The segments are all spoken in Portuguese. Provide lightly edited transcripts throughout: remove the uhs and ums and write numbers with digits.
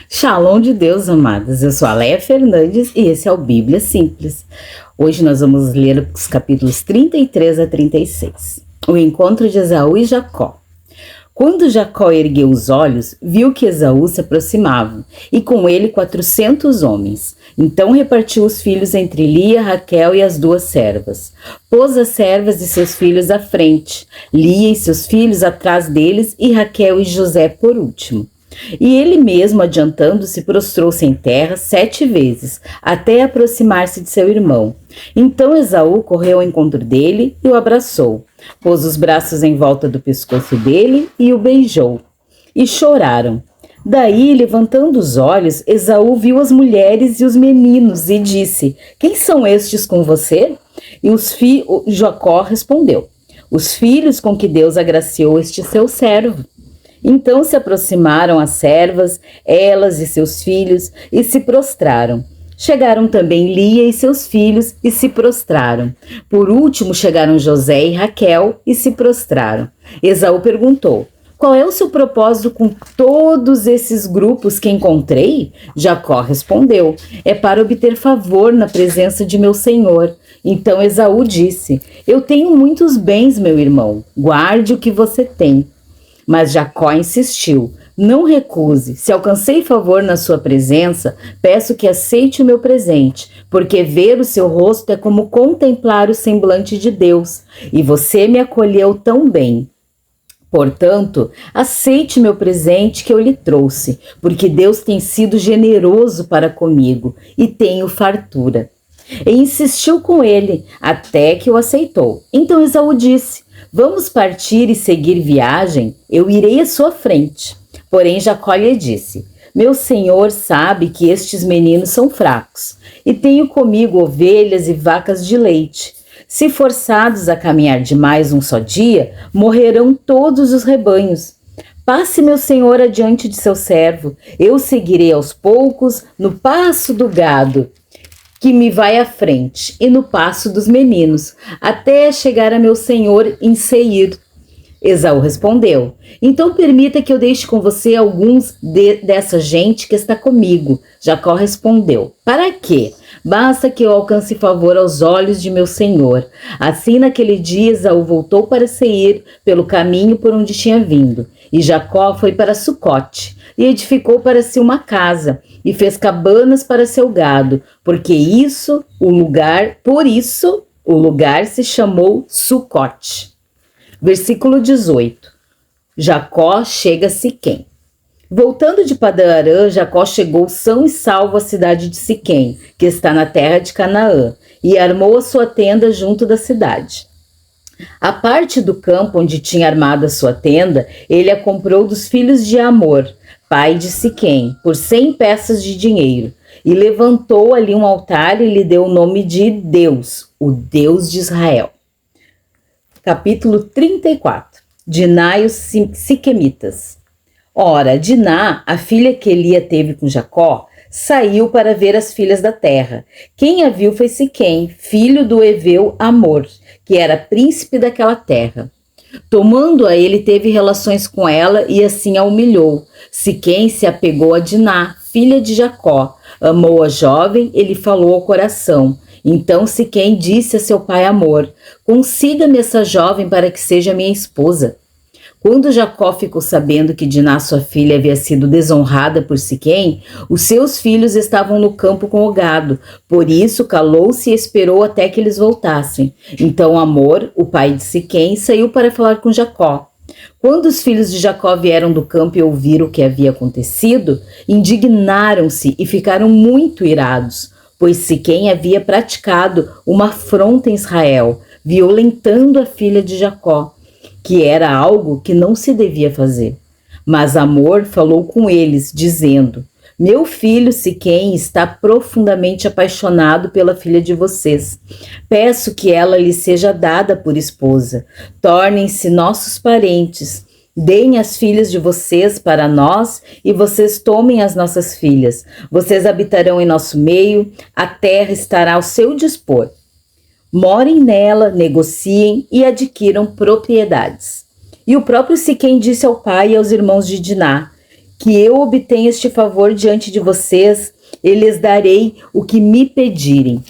Shalom de Deus, amadas. Eu sou a Leia Fernandes e esse é o Bíblia Simples. Hoje nós vamos ler os capítulos 33 a 36. O encontro de Esaú e Jacó. Quando Jacó ergueu os olhos, viu que Esaú se aproximava, e com ele 400 homens. Então repartiu os filhos entre Lia, Raquel e as duas servas. Pôs as servas e seus filhos à frente, Lia e seus filhos atrás deles, e Raquel e José por último. E ele mesmo, adiantando-se, prostrou-se em terra 7 vezes, até aproximar-se de seu irmão. Então Esaú correu ao encontro dele e o abraçou, pôs os braços em volta do pescoço dele e o beijou. E choraram. Daí, levantando os olhos, Esaú viu as mulheres e os meninos e disse: "Quem são estes com você?" E Jacó respondeu: "Os filhos com que Deus agraciou este seu servo." Então se aproximaram as servas, elas e seus filhos, e se prostraram. Chegaram também Lia e seus filhos, e se prostraram. Por último chegaram José e Raquel, e se prostraram. Esaú perguntou: "Qual é o seu propósito com todos esses grupos que encontrei?" Jacó respondeu: "É para obter favor na presença de meu senhor." Então Esaú disse: "Eu tenho muitos bens, meu irmão, guarde o que você tem." Mas Jacó insistiu: "Não recuse. Se alcancei favor na sua presença, peço que aceite o meu presente, porque ver o seu rosto é como contemplar o semblante de Deus, e você me acolheu tão bem. Portanto, aceite meu presente que eu lhe trouxe, porque Deus tem sido generoso para comigo e tenho fartura." E insistiu com ele, até que o aceitou. Então Esaú disse: "Vamos partir e seguir viagem? Eu irei à sua frente." Porém Jacó lhe disse: "Meu senhor sabe que estes meninos são fracos, e tenho comigo ovelhas e vacas de leite. Se forçados a caminhar demais um só dia, morrerão todos os rebanhos. Passe meu senhor adiante de seu servo, eu seguirei aos poucos no passo do gado, que me vai à frente, e no passo dos meninos, até chegar a meu senhor em Seir." Esaú respondeu: "Então permita que eu deixe com você alguns dessa gente que está comigo." Jacó respondeu: "Para quê? Basta que eu alcance favor aos olhos de meu senhor." Assim, naquele dia, Esaú voltou para Seir pelo caminho por onde tinha vindo. E Jacó foi para Sucote e edificou para si uma casa e fez cabanas para seu gado, por isso o lugar se chamou Sucote. Versículo 18. Jacó chega a Siquém. Voltando de Padã-Arã, Jacó chegou são e salvo à cidade de Siquém, que está na terra de Canaã, e armou a sua tenda junto da cidade. A parte do campo onde tinha armado a sua tenda, ele a comprou dos filhos de Amor, pai de Siquém, por 100 peças de dinheiro, e levantou ali um altar e lhe deu o nome de Deus, o Deus de Israel. Capítulo 34. Diná e os Siquemitas. Ora, Diná, a filha que Lia teve com Jacó, saiu para ver as filhas da terra. Quem a viu foi Siquém, filho do heveu Amor, que era príncipe daquela terra. Tomando-a, ele teve relações com ela e assim a humilhou. Siquém se apegou a Diná, filha de Jacó, amou a jovem e lhe falou ao coração. Então Siquém disse a seu pai Amor: "Consiga-me essa jovem para que seja minha esposa." Quando Jacó ficou sabendo que Diná, sua filha, havia sido desonrada por Siquém, os seus filhos estavam no campo com o gado. Por isso calou-se e esperou até que eles voltassem. Então Amor, o pai de Siquém, saiu para falar com Jacó. Quando os filhos de Jacó vieram do campo e ouviram o que havia acontecido, indignaram-se e ficaram muito irados, pois Siquém havia praticado uma afronta em Israel, violentando a filha de Jacó, que era algo que não se devia fazer. Mas Amor falou com eles, dizendo: "Meu filho Siquém está profundamente apaixonado pela filha de vocês. Peço que ela lhe seja dada por esposa. Tornem-se nossos parentes. Deem as filhas de vocês para nós e vocês tomem as nossas filhas. Vocês habitarão em nosso meio, a terra estará ao seu dispor. Morem nela, negociem e adquiram propriedades." E o próprio Siquém disse ao pai e aos irmãos de Diná: que eu obtenha este favor diante de vocês e lhes darei o que me pedirem.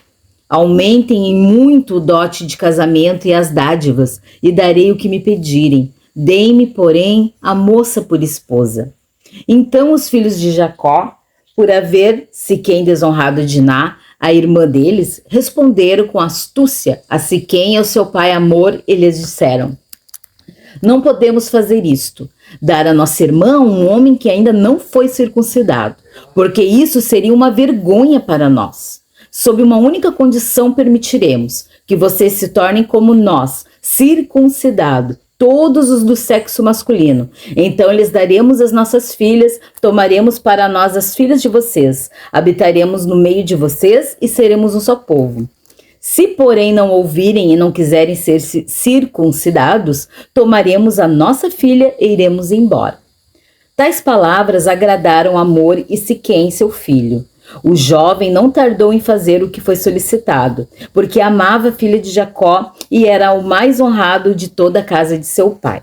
Aumentem em muito o dote de casamento e as dádivas, e darei o que me pedirem. Deem-me, porém, a moça por esposa. Então os filhos de Jacó, por haver Siquém desonrado Diná, a irmã deles, responderam com astúcia a Siquém e ao seu pai Amor, e lhes disseram: não podemos fazer isto, dar a nossa irmã a um homem que ainda não foi circuncidado, porque isso seria uma vergonha para nós. Sob uma única condição permitiremos, que vocês se tornem como nós, circuncidado, todos os do sexo masculino. Então lhes daremos as nossas filhas, tomaremos para nós as filhas de vocês, habitaremos no meio de vocês e seremos um só povo. Se, porém, não ouvirem e não quiserem ser circuncidados, tomaremos a nossa filha e iremos embora. Tais palavras agradaram Amor e Siquém, seu filho. O jovem não tardou em fazer o que foi solicitado, porque amava a filha de Jacó e era o mais honrado de toda a casa de seu pai.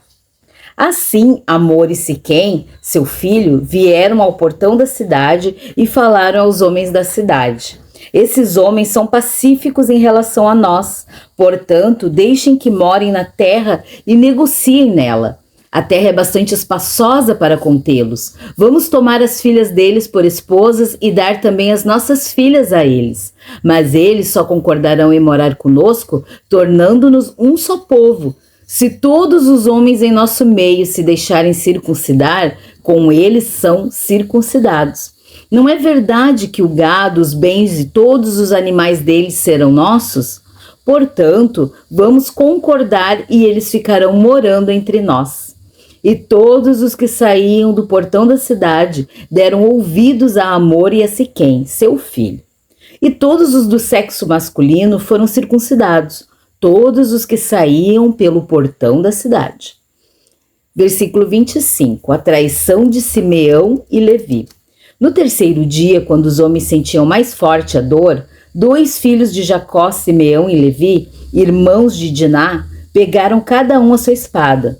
Assim, Amor e Siquém, seu filho, vieram ao portão da cidade e falaram aos homens da cidade: esses homens são pacíficos em relação a nós, portanto, deixem que morem na terra e negociem nela. A terra é bastante espaçosa para contê-los. Vamos tomar as filhas deles por esposas e dar também as nossas filhas a eles. Mas eles só concordarão em morar conosco, tornando-nos um só povo. Se todos os homens em nosso meio se deixarem circuncidar, com eles são circuncidados. Não é verdade que o gado, os bens e todos os animais deles serão nossos? Portanto, vamos concordar e eles ficarão morando entre nós. E todos os que saíam do portão da cidade deram ouvidos a Amor e a Siquém, seu filho. E todos os do sexo masculino foram circuncidados, todos os que saíam pelo portão da cidade. Versículo 25. A traição de Simeão e Levi. No terceiro dia, quando os homens sentiam mais forte a dor, 2 filhos de Jacó, Simeão e Levi, irmãos de Diná, pegaram cada um a sua espada.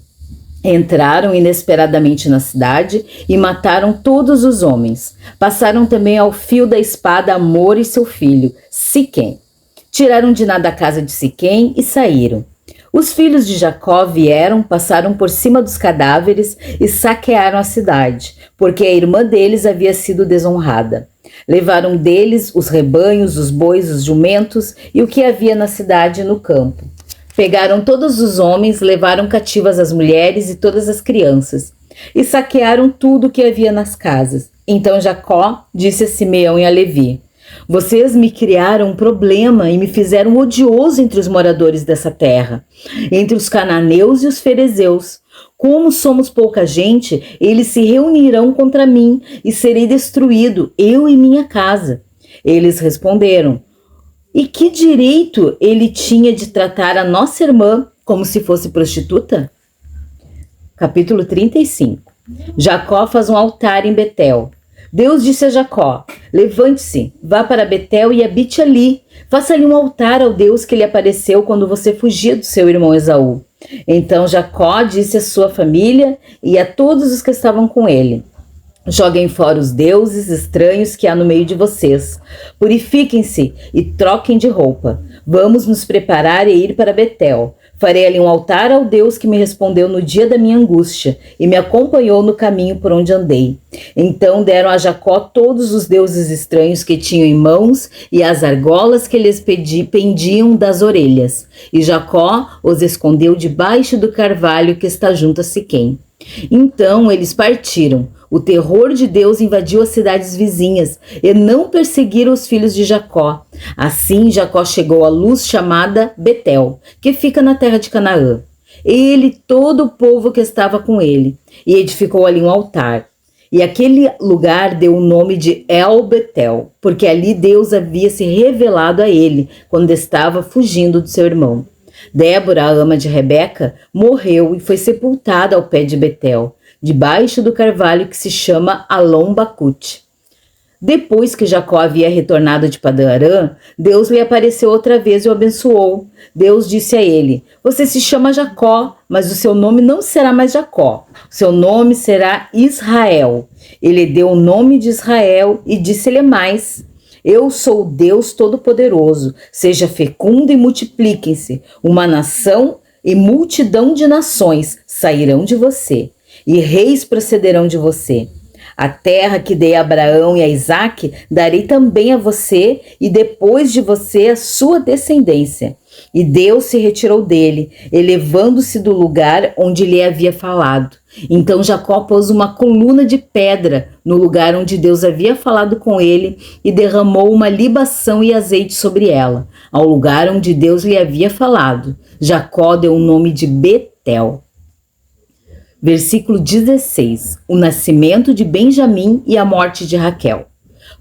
Entraram inesperadamente na cidade e mataram todos os homens. Passaram também ao fio da espada Amor e seu filho, Siquém. Tiraram Diná da casa de Siquém e saíram. Os filhos de Jacó vieram, passaram por cima dos cadáveres e saquearam a cidade, porque a irmã deles havia sido desonrada. Levaram deles os rebanhos, os bois, os jumentos e o que havia na cidade e no campo. Pegaram todos os homens, levaram cativas as mulheres e todas as crianças, e saquearam tudo o que havia nas casas. Então Jacó disse a Simeão e a Levi: vocês me criaram um problema e me fizeram odioso entre os moradores dessa terra, entre os cananeus e os ferezeus. Como somos pouca gente, eles se reunirão contra mim e serei destruído, eu e minha casa. Eles responderam: e que direito ele tinha de tratar a nossa irmã como se fosse prostituta? Capítulo 35. Jacó faz um altar em Betel. Deus disse a Jacó: levante-se, vá para Betel e habite ali. Faça-lhe um altar ao Deus que lhe apareceu quando você fugia do seu irmão Esaú. Então Jacó disse à sua família e a todos os que estavam com ele: joguem fora os deuses estranhos que há no meio de vocês. Purifiquem-se e troquem de roupa. Vamos nos preparar e ir para Betel. Farei ali um altar ao Deus que me respondeu no dia da minha angústia e me acompanhou no caminho por onde andei. Então deram a Jacó todos os deuses estranhos que tinham em mãos e as argolas que lhes pendiam das orelhas. E Jacó os escondeu debaixo do carvalho que está junto a Siquém. Então eles partiram. O terror de Deus invadiu as cidades vizinhas e não perseguiram os filhos de Jacó. Assim Jacó chegou à luz chamada Betel, que fica na terra de Canaã. Ele e todo o povo que estava com ele, e edificou ali um altar. E aquele lugar deu o nome de El Betel, porque ali Deus havia se revelado a ele quando estava fugindo do seu irmão. Débora, a ama de Rebeca, morreu e foi sepultada ao pé de Betel, debaixo do carvalho que se chama Alom Bacute. Depois que Jacó havia retornado de Padã-Arã, Deus lhe apareceu outra vez e o abençoou. Deus disse a ele: você se chama Jacó, mas o seu nome não será mais Jacó. O seu nome será Israel. Ele deu o nome de Israel e disse-lhe mais: eu sou o Deus Todo-Poderoso. Seja fecundo e multipliquem-se. Uma nação e multidão de nações sairão de você, e reis procederão de você. A terra que dei a Abraão e a Isaque, darei também a você, e depois de você a sua descendência. E Deus se retirou dele, elevando-se do lugar onde lhe havia falado. Então Jacó pôs uma coluna de pedra no lugar onde Deus havia falado com ele e derramou uma libação e azeite sobre ela, ao lugar onde Deus lhe havia falado. Jacó deu o nome de Betel. Versículo 16. O nascimento de Benjamim e a morte de Raquel.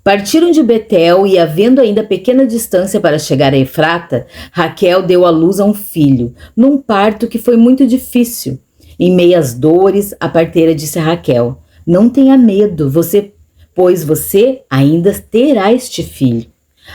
Partiram de Betel e, havendo ainda pequena distância para chegar a Efrata, Raquel deu à luz a um filho, num parto que foi muito difícil. Em meio às dores, a parteira disse a Raquel: não tenha medo, pois você ainda terá este filho.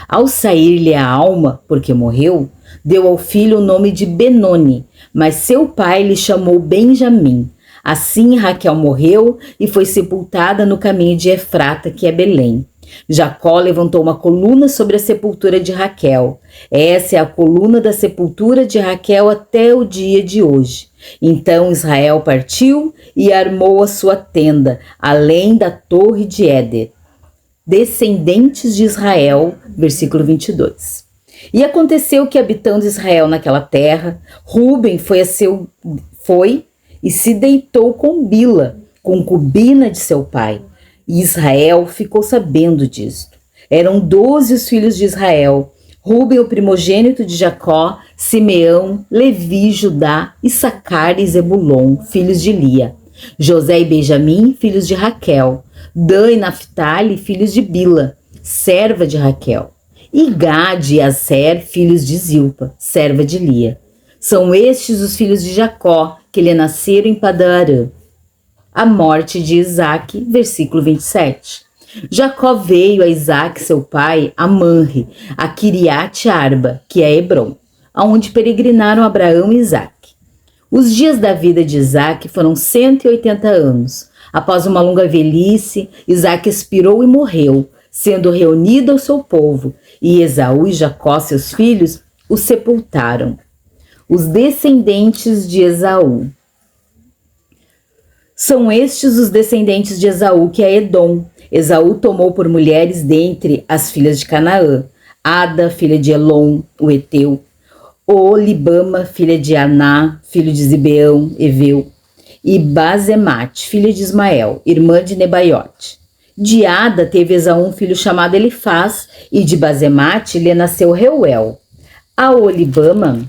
Ao sair-lhe a alma, porque morreu, deu ao filho o nome de Benoni, mas seu pai lhe chamou Benjamim. Assim Raquel morreu e foi sepultada no caminho de Efrata, que é Belém. Jacó levantou uma coluna sobre a sepultura de Raquel. Essa é a coluna da sepultura de Raquel até o dia de hoje. Então Israel partiu e armou a sua tenda, além da torre de Éder. Descendentes de Israel, versículo 22. E aconteceu que, habitando Israel naquela terra, Ruben foi e se deitou com Bila, concubina de seu pai. E Israel ficou sabendo disto. Eram 12 os filhos de Israel: Ruben, o primogênito de Jacó, Simeão, Levi, Judá, Issacar e Zebulon, filhos de Lia. José e Benjamim, filhos de Raquel. Dan e Naphtali, filhos de Bila, serva de Raquel. E Gade e Aser, filhos de Zilpa, serva de Lia. São estes os filhos de Jacó, que lhe nasceram em Padã-Arã. A morte de Isaque, versículo 27. Jacó veio a Isaque, seu pai, a Manre, a Quiriate Arba, que é Hebron, aonde peregrinaram Abraão e Isaque. Os dias da vida de Isaque foram 180 anos. Após uma longa velhice, Isaque expirou e morreu, sendo reunido ao seu povo, e Esaú e Jacó, seus filhos, o sepultaram. Os descendentes de Esaú. São estes os descendentes de Esaú, que é Edom. Esaú tomou por mulheres dentre as filhas de Canaã: Ada, filha de Elon, o Eteu; Olibama, filha de Aná, filho de Zibeão, Eveu; e Bazemate, filha de Ismael, irmã de Nebaiote. De Ada teve Esaú um filho chamado Elifaz, e de Bazemate lhe nasceu Reuel. A Olibama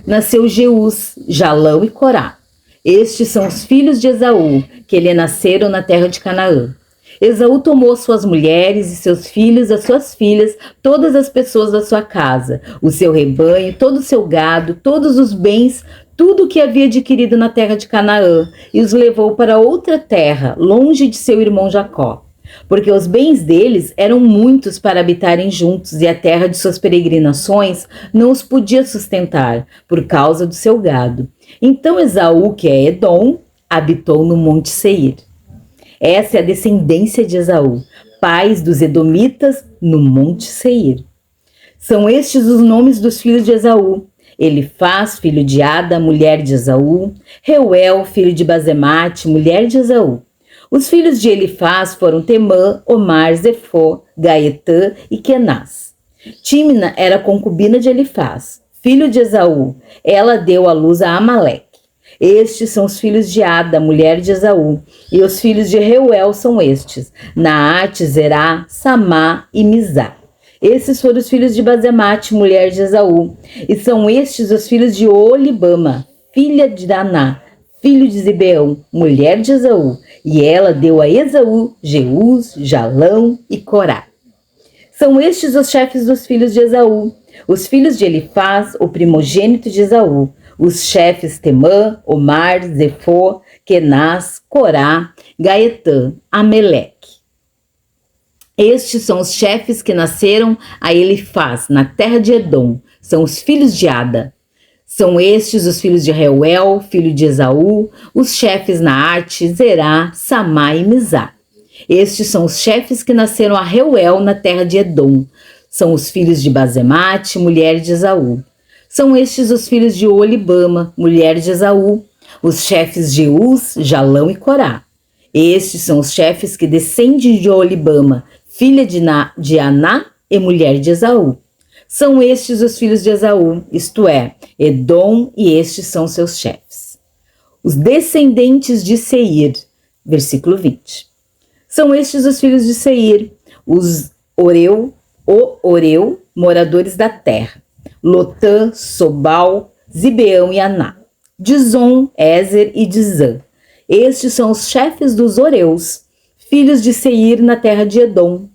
nasceu Jeús, Jalão e Corá. Estes são os filhos de Esaú, que lhe nasceram na terra de Canaã. Esaú tomou suas mulheres e seus filhos, as suas filhas, todas as pessoas da sua casa, o seu rebanho, todo o seu gado, todos os bens, tudo o que havia adquirido na terra de Canaã, e os levou para outra terra, longe de seu irmão Jacó. Porque os bens deles eram muitos para habitarem juntos, e a terra de suas peregrinações não os podia sustentar, por causa do seu gado. Então Esaú, que é Edom, habitou no Monte Seir. Essa é a descendência de Esaú, pais dos Edomitas no Monte Seir. São estes os nomes dos filhos de Esaú: Elifaz, filho de Ada, mulher de Esaú; Reuel, filho de Bazemate, mulher de Esaú. Os filhos de Elifaz foram Temã, Omar, Zefó, Gaetã e Kenaz. Tímina era concubina de Elifaz, filho de Esaú. Ela deu à luz a Amaleque. Estes são os filhos de Ada, mulher de Esaú, e os filhos de Reuel são estes: Naate, Zerá, Samá e Mizá. Esses foram os filhos de Bazemate, mulher de Esaú, e são estes os filhos de Olibama, filha de Daná, filho de Zibeão, mulher de Esaú, e ela deu a Esaú Jeús, Jalão e Corá. São estes os chefes dos filhos de Esaú: os filhos de Elifaz, o primogênito de Esaú, os chefes Temã, Omar, Zefó, Kenaz, Corá, Gaetã, Ameleque. Estes são os chefes que nasceram a Elifaz, na terra de Edom. São os filhos de Ada. São estes os filhos de Reuel, filho de Esaú, os chefes Naate, Zerá, Samá e Mizá. Estes são os chefes que nasceram a Reuel, na terra de Edom. São os filhos de Basemate, mulher de Esaú. São estes os filhos de Olibama, mulher de Esaú, os chefes de Uz, Jalão e Corá. Estes são os chefes que descendem de Olibama, filha de Aná e mulher de Esaú. São estes os filhos de Esaú, isto é, Edom, e estes são seus chefes. Os descendentes de Seir, versículo 20. São estes os filhos de Seir, os Oreu, moradores da terra, Lotã, Sobal, Zibeão e Aná, Dizon, Ézer e Dizã. Estes são os chefes dos Oreus, filhos de Seir na terra de Edom.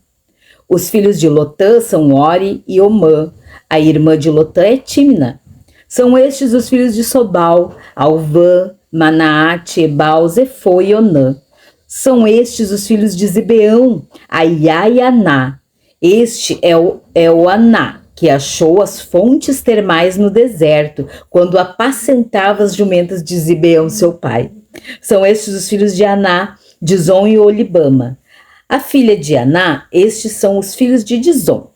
Os filhos de Lotã são Ori e Omã. A irmã de Lotã é Timna. São estes os filhos de Sobal, Alvã, Manaate, Ebal, Zefô e Onã. São estes os filhos de Zibeão, Aiá e Aná. Este é o Aná, que achou as fontes termais no deserto, quando apacentava as jumentas de Zibeão, seu pai. São estes os filhos de Aná, Dizon e Olibama. A filha de Aná, estes são os filhos de Dizon,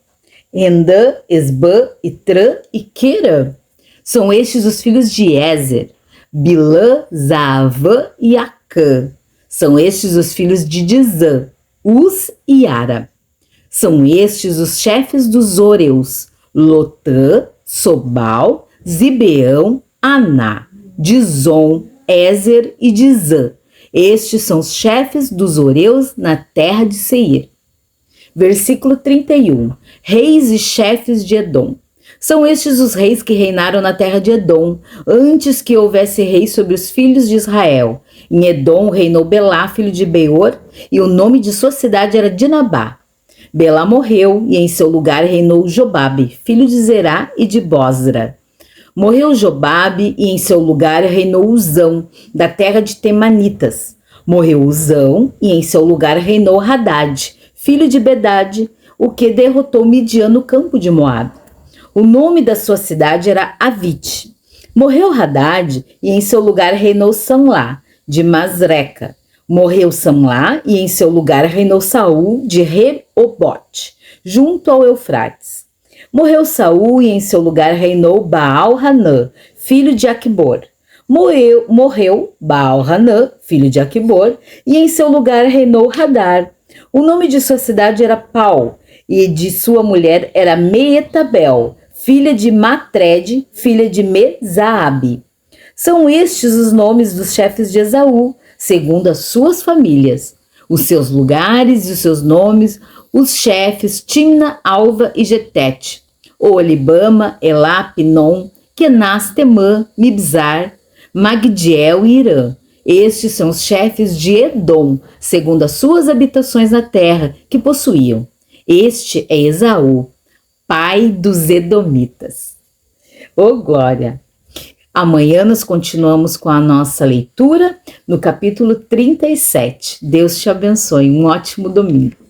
Endã, Esbã, Itrã e Querã. São estes os filhos de Ézer, Bilã, Zaavã e Acã. São estes os filhos de Dizã, Uz e Ara. São estes os chefes dos Oreus, Lotã, Sobal, Zibeão, Aná, Dizon, Ézer e Dizã. Estes são os chefes dos Oreus na terra de Seir. Versículo 31. Reis e chefes de Edom. São estes os reis que reinaram na terra de Edom, antes que houvesse rei sobre os filhos de Israel. Em Edom reinou Belá, filho de Beor, e o nome de sua cidade era Dinabá. Belá morreu, e em seu lugar reinou Jobabe, filho de Zerá e de Bozra. Morreu Jobabe, e em seu lugar reinou Uzão, da terra de Temanitas. Morreu Uzão, e em seu lugar reinou Hadad, filho de Bedade, o que derrotou Midian no campo de Moabe. O nome da sua cidade era Avite. Morreu Hadad, e em seu lugar reinou Samlá, de Masreca. Morreu Samlá, e em seu lugar reinou Saul, de Reobote, junto ao Eufrates. Morreu Saul, e em seu lugar reinou Baal-Hanã, filho de Aquibor. Morreu Baal-Hanã, filho de Aquibor, e em seu lugar reinou Hadar. O nome de sua cidade era Pau, e de sua mulher era Meetabel, filha de Matred, filha de Mezaabe. São estes os nomes dos chefes de Esaú, segundo as suas famílias. Os seus lugares e os seus nomes, os chefes Timna, Alva e Getete, Olibama, Elá, Pinom, Kenaz, Temã, Mibzar, Magdiel e Irã. Estes são os chefes de Edom, segundo as suas habitações na terra que possuíam. Este é Esaú, pai dos Edomitas. Ô glória! Amanhã nós continuamos com a nossa leitura no capítulo 37. Deus te abençoe. Um ótimo domingo.